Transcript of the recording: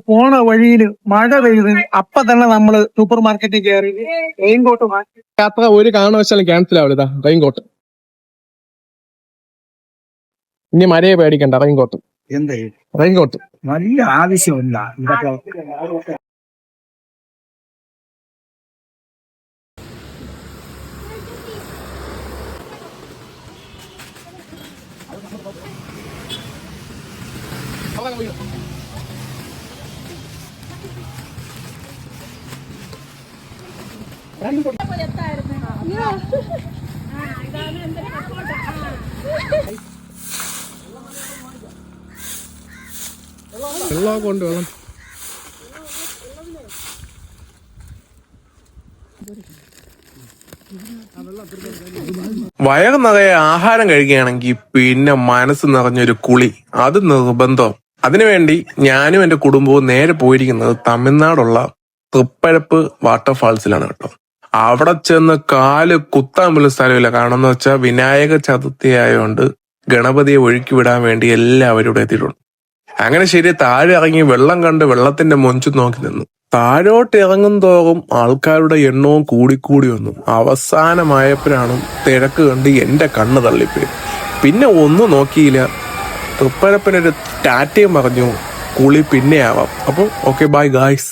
പോണ വഴിയിൽ മഴ പെയ്ത് അപ്പൊ തന്നെ നമ്മള് സൂപ്പർ മാർക്കറ്റിൽ കയറി റെയിൻകോട്ട് മാറ്റി. യാത്ര ഒരു കാരണവശാലും ക്യാൻസൽ ആവില്ല. റെയിൻകോട്ട് ഇനി മഴയെ പേടിക്കണ്ട. റെയിൻകോട്ട് എന്താ റെയിൻകോട്ട് നല്ല ആവശ്യമില്ല ഇതൊക്കെ. വെള്ളമൊക്കെ ഉണ്ട്. വെള്ളം വയറ് നിറയെ ആഹാരം കഴിക്കുകയാണെങ്കിൽ പിന്നെ മനസ്സ് നിറഞ്ഞൊരു കുളി അത് നിർബന്ധം. അതിനുവേണ്ടി ഞാനും എന്റെ കുടുംബവും നേരെ പോയിരിക്കുന്നത് തമിഴ്നാടുള്ള തൃപ്പഴപ്പ് വാട്ടർഫാൾസിലാണ് കേട്ടോ. അവിടെ ചെന്ന് കാല് കുത്താൻ പോലും സ്ഥലമില്ല. കാരണം വെച്ചാൽ വിനായക ചതുർത്ഥി ആയതുകൊണ്ട് ഗണപതിയെ ഒഴുക്കി വിടാൻ വേണ്ടി എല്ലാവരും ഇവിടെ എത്തിയിട്ടുണ്ട്. അങ്ങനെ ശരി താഴെ ഇറങ്ങി വെള്ളം കണ്ട് വെള്ളത്തിന്റെ മൊഞ്ചു നോക്കി നിന്നു. താഴോട്ട് ഇറങ്ങും തോറും ആൾക്കാരുടെ എണ്ണവും കൂടിക്കൂടി വന്നു. അവസാനമായപ്പോഴാണ് തിരക്ക് കണ്ട് എന്റെ കണ്ണ് തള്ളിപ്പോയി. പിന്നെ ഒന്നും നോക്കിയില്ല. തൃപ്പഴപ്പനൊരു ടാറ്റയും പറഞ്ഞു കുളി പിന്നെ ആവാം. അപ്പോൾ ഓക്കെ ബൈ ഗായ്സ്.